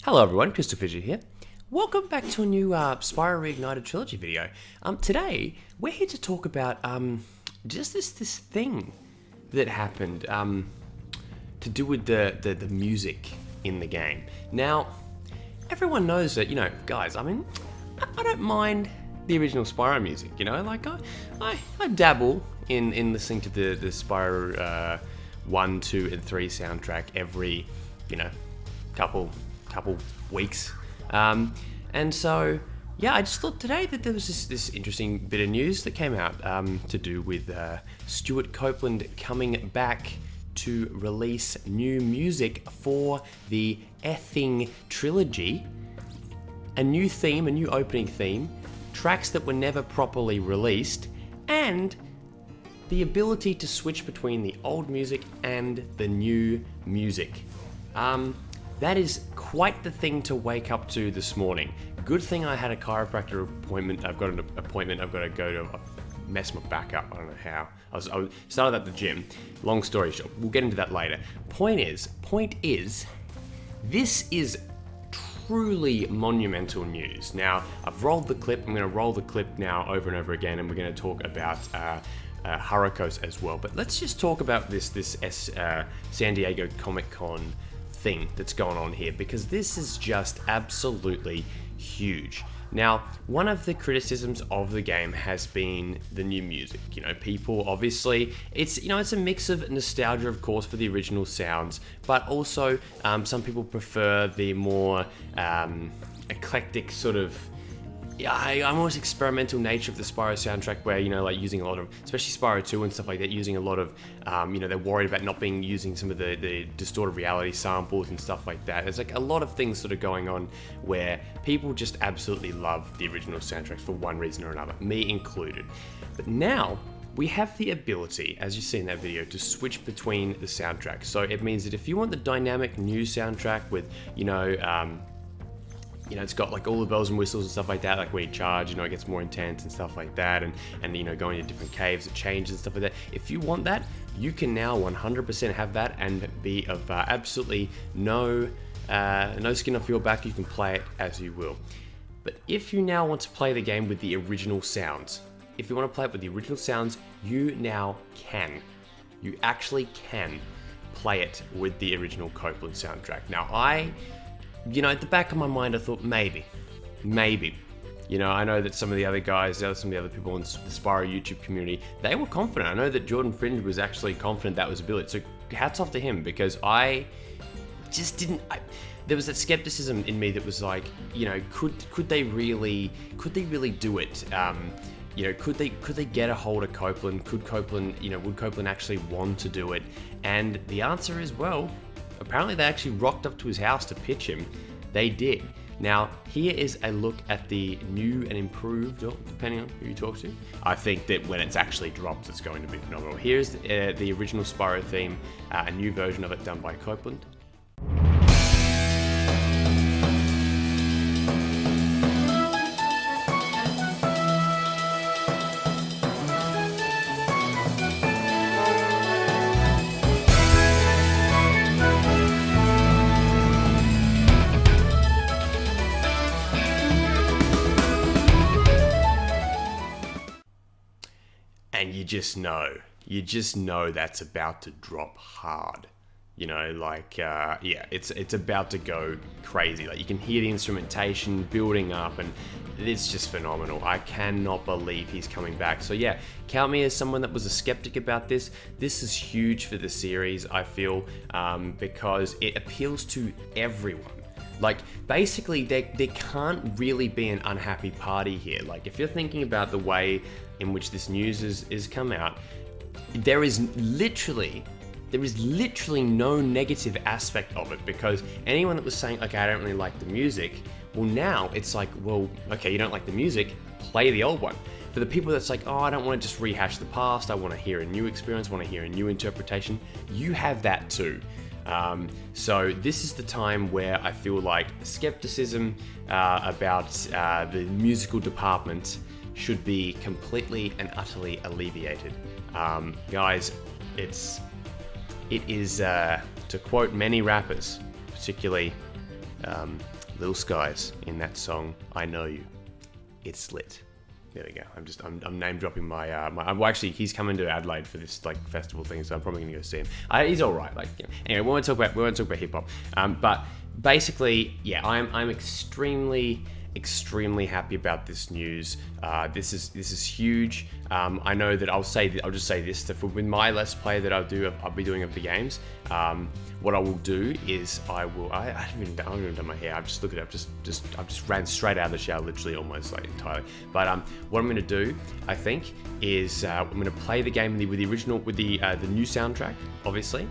Hello everyone, CrystalFissure here. Welcome back to a new Spyro Reignited Trilogy video. Today, we're here to talk about just this thing that happened to do with the music in the game. Now, everyone knows that, guys, I mean, I don't mind the original Spyro music, like I dabble in listening to the Spyro 1, 2, and 3 soundtrack every, couple weeks. And so, yeah, I just thought today that there was this interesting bit of news that came out to do with STEWART Copeland coming back to release new music for the Ething Trilogy. A new theme, a new opening theme, tracks that were never properly released, and the ability to switch between the old music and the new music. That is quite the thing to wake up to this morning. Good thing I had a chiropractor appointment. I've got an appointment. I've got to go to mess my back up. I don't know how. I started at the gym. Long story short. We'll get into that later. Point is, this is truly monumental news. Now, I've rolled the clip. I'm going to roll the clip now over and over again, and we're going to talk about Hurricos as well. But let's just talk about this San Diego Comic-Con thing that's going on here, because this is just absolutely huge. Now, one of the criticisms of the game has been the new music. People obviously, it's a mix of nostalgia, of course, for the original sounds, but also some people prefer the more eclectic sort of almost experimental nature of the Spyro soundtrack, where like using a lot of, especially Spyro 2 and stuff like that, using a lot of they're worried about not using some of the distorted reality samples and stuff like that. There's like a lot of things sort of going on where people just absolutely love the original soundtracks for one reason or another, me included. But now we have the ability, as you see in that video, to switch between the soundtracks. So it means that if you want the dynamic new soundtrack with it's got like all the bells and whistles and stuff like that, like when you charge, it gets more intense and stuff like that, and going to different caves, it changes and stuff like that. If you want that, you can now 100% have that and be of absolutely no skin off your back. You can play it as you will. But if you now want to play the game with the original sounds, you now can. You actually can play it with the original Copeland soundtrack. Now, at the back of my mind, I thought maybe. I know that some of the other guys, some of the other people in the Spyro YouTube community, they were confident. I know that Jordan Fringe was actually confident that was ability. So hats off to him, because I just didn't. There was that skepticism in me that was like, could they really do it? Could they get a hold of Copeland? Would Copeland actually want to do it? And the answer is, well, apparently they actually rocked up to his house to pitch him. They did. Now, here is a look at the new and improved, depending on who you talk to. I think that when it's actually dropped, it's going to be phenomenal. Here's the original Spyro theme, a new version of it done by Copeland. And you just know that's about to drop hard. It's about to go crazy. Like, you can hear the instrumentation building up, and it's just phenomenal. I cannot believe he's coming back. So yeah, count me as someone that was a skeptic about this. This is huge for the series, I feel, because it appeals to everyone. Like, basically, there can't really be an unhappy party here. Like, if you're thinking about the way in which this news is come out, there is literally no negative aspect of it, because anyone that was saying, okay, I don't really like the music, well, now it's like, well, okay, you don't like the music, play the old one. For the people that's like, oh, I don't want to just rehash the past, I want to hear a new experience, I want to hear a new interpretation, you have that too. So this is the time where I feel like skepticism about the musical department should be completely and utterly alleviated. Guys, it is, to quote many rappers, particularly Lil Skies in that song, I Know You, it's lit. There we go. I'm name dropping my well, actually, he's coming to Adelaide for this like festival thing, so I'm probably gonna go see him. He's all right. Like, you know. Anyway, we won't talk about hip hop. But basically, yeah, I'm extremely happy about this news. This is huge. I know that I'll just say this with my Let's Play that I'll be doing of the games. What I will do is I haven't even done my hair. I've just looked it up. I've just ran straight out of the shower, literally almost like entirely. But what I'm going to do, I think, is I'm going to play the game with the new soundtrack, obviously,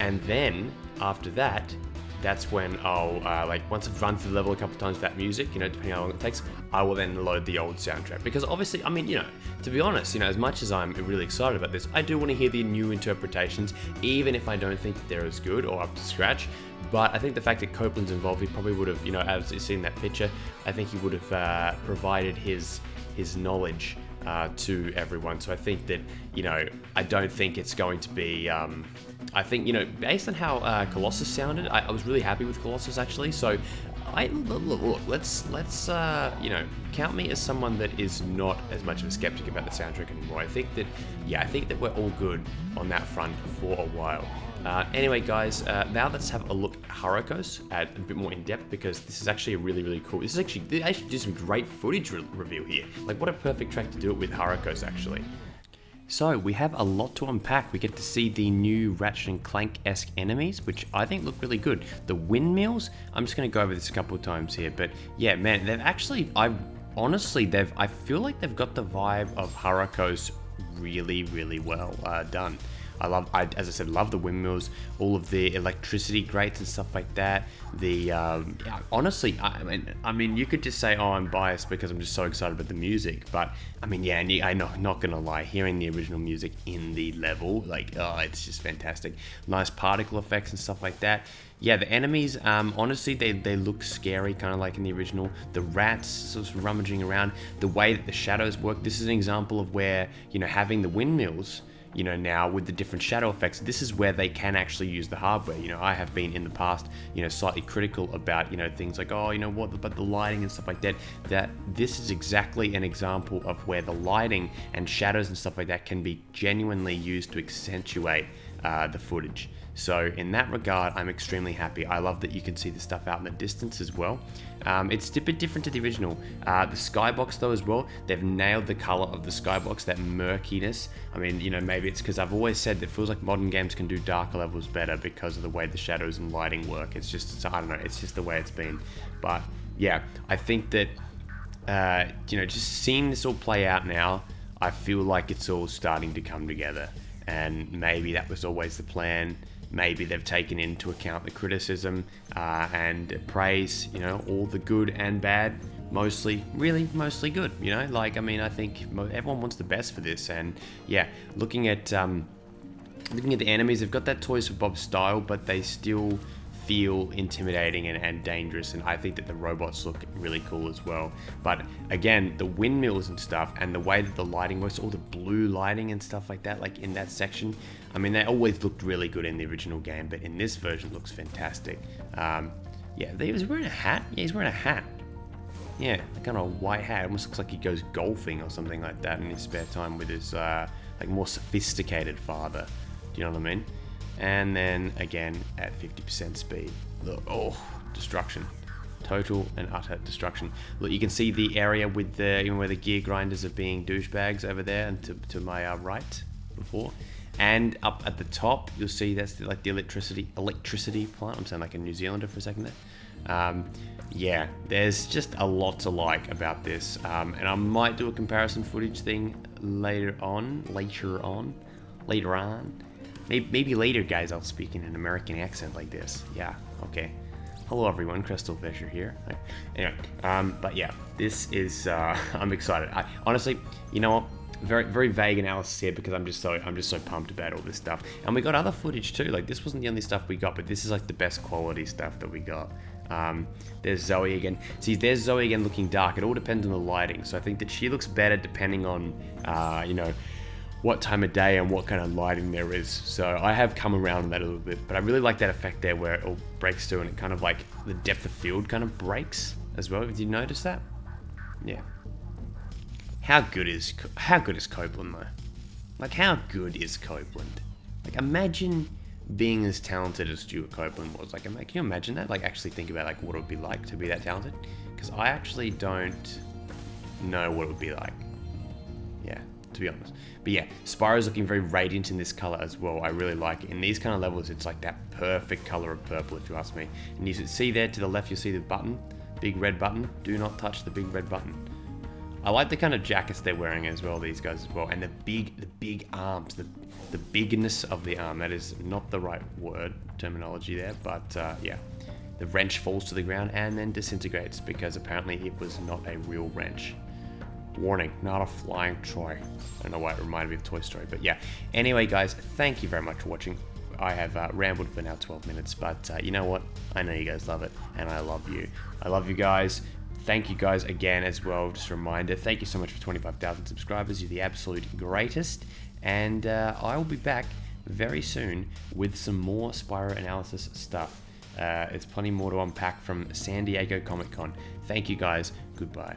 and then after that, that's when I'll, once I've run through the level a couple of times with that music, you know, depending on how long it takes, I will then load the old soundtrack. Because obviously, I mean, you know, to be honest, you know, as much as I'm really excited about this, I do want to hear the new interpretations, even if I don't think that they're as good or up to scratch. But I think the fact that Copeland's involved, he probably would have, you know, as you've seen that picture, I think he would have provided his knowledge to everyone. So I think that, you know, I don't think it's going to be... I think, you know, based on how Colossus sounded, I was really happy with Colossus actually. So, look, let's you know, count me as someone that is not as much of a skeptic about the soundtrack anymore. I think that we're all good on that front for a while. Anyway, guys, now let's have a look at Hurricos a bit more in depth, because this is actually a really cool. They actually did some great footage reveal here. Like, what a perfect track to do it with Hurricos actually. So we have a lot to unpack. We get to see the new Ratchet and Clank-esque enemies, which I think look really good. The windmills, I'm just going to go over this a couple of times here, but yeah, man, they've actually, I feel like they've got the vibe of Hurricos really well done. As I said, love the windmills, all of the electricity grates and stuff like that. Honestly, I mean, you could just say, oh, I'm biased because I'm just so excited about the music. But I mean, yeah, I'm not gonna lie, hearing the original music in the level, like, oh, it's just fantastic. Nice particle effects and stuff like that. Yeah, the enemies, honestly, they look scary, kind of like in the original. The rats sort of rummaging around, the way that the shadows work. This is an example of where, you know, having the windmills, you know, now with the different shadow effects, this is where they can actually use the hardware. You know, I have been in the past, you know, slightly critical about, you know, things like, oh, you know what, but the lighting and stuff like that. That this is exactly an example of where the lighting and shadows and stuff like that can be genuinely used to accentuate the footage. So in that regard, I'm extremely happy. I love that you can see the stuff out in the distance as well. It's a bit different to the original. The skybox though as well, they've nailed the color of the skybox, that murkiness. I mean, you know, maybe it's because I've always said that it feels like modern games can do darker levels better because of the way the shadows and lighting work. It's just, I don't know, it's just the way it's been. But yeah, I think that, you know, just seeing this all play out now, I feel like it's all starting to come together. And maybe that was always the plan. Maybe they've taken into account the criticism and praise, you know, all the good and bad, mostly good, you know, like, I mean, I think everyone wants the best for this. And yeah, looking at the enemies, they've got that Toys for Bob style, but they still feel intimidating and dangerous, and I think that the robots look really cool as well. But again, the windmills and stuff, and the way that the lighting works, all the blue lighting and stuff like that, like in that section, I mean, they always looked really good in the original game, but in this version looks fantastic. Yeah, he was wearing a hat. Yeah, he's wearing a hat. Yeah, kind of a white hat. It almost looks like he goes golfing or something like that in his spare time with his like more sophisticated father. Do you know what I mean? And then again at 50% speed. Look, oh, destruction. Total and utter destruction. Look, you can see the area with the, even where the gear grinders are being douchebags over there, and to my right before. And up at the top, you'll see that's like the electricity plant. I'm sounding like a New Zealander for a second there. Yeah, there's just a lot to like about this. And I might do a comparison footage thing later on. Maybe later, guys, I'll speak in an American accent like this. Yeah, okay. Hello, everyone. CrystalFissure here. Anyway, but yeah, this is, I'm excited. Honestly, you know what? Very vague analysis here because I'm just so pumped about all this stuff. And we got other footage too. Like, this wasn't the only stuff we got, but this is like the best quality stuff that we got. There's Zoe again. See, there's Zoe again looking dark. It all depends on the lighting. So I think that she looks better depending on, you know, what time of day and what kind of lighting there is. So I have come around on that a little bit, but I really like that effect there where it all breaks through and it kind of like the depth of field kind of breaks as well. Did you notice that? Yeah. How good is Copeland though? Like, how good is Copeland? Like, imagine being as talented as Stewart Copeland was. Like, can you imagine that? Like, actually think about like what it would be like to be that talented. Because I actually don't know what it would be like. Yeah, to be honest. But yeah, Spyro's looking very radiant in this color as well. I really like it. In these kind of levels, it's like that perfect color of purple, if you ask me. And you see there to the left, you'll see the button, big red button. Do not touch the big red button. I like the kind of jackets they're wearing as well, these guys as well. And the big arms, the bigness of the arm. That is not the right word, terminology there, but yeah. The wrench falls to the ground and then disintegrates because apparently it was not a real wrench. Warning, not a flying toy. I don't know why it reminded me of Toy Story, but yeah. Anyway, guys, thank you very much for watching. I have rambled for now 12 minutes, but you know what? I know you guys love it, and I love you. I love you guys. Thank you guys again as well. Just a reminder, thank you so much for 25,000 subscribers. You're the absolute greatest. And I will be back very soon with some more Spyro analysis stuff. It's plenty more to unpack from San Diego Comic Con. Thank you guys. Goodbye.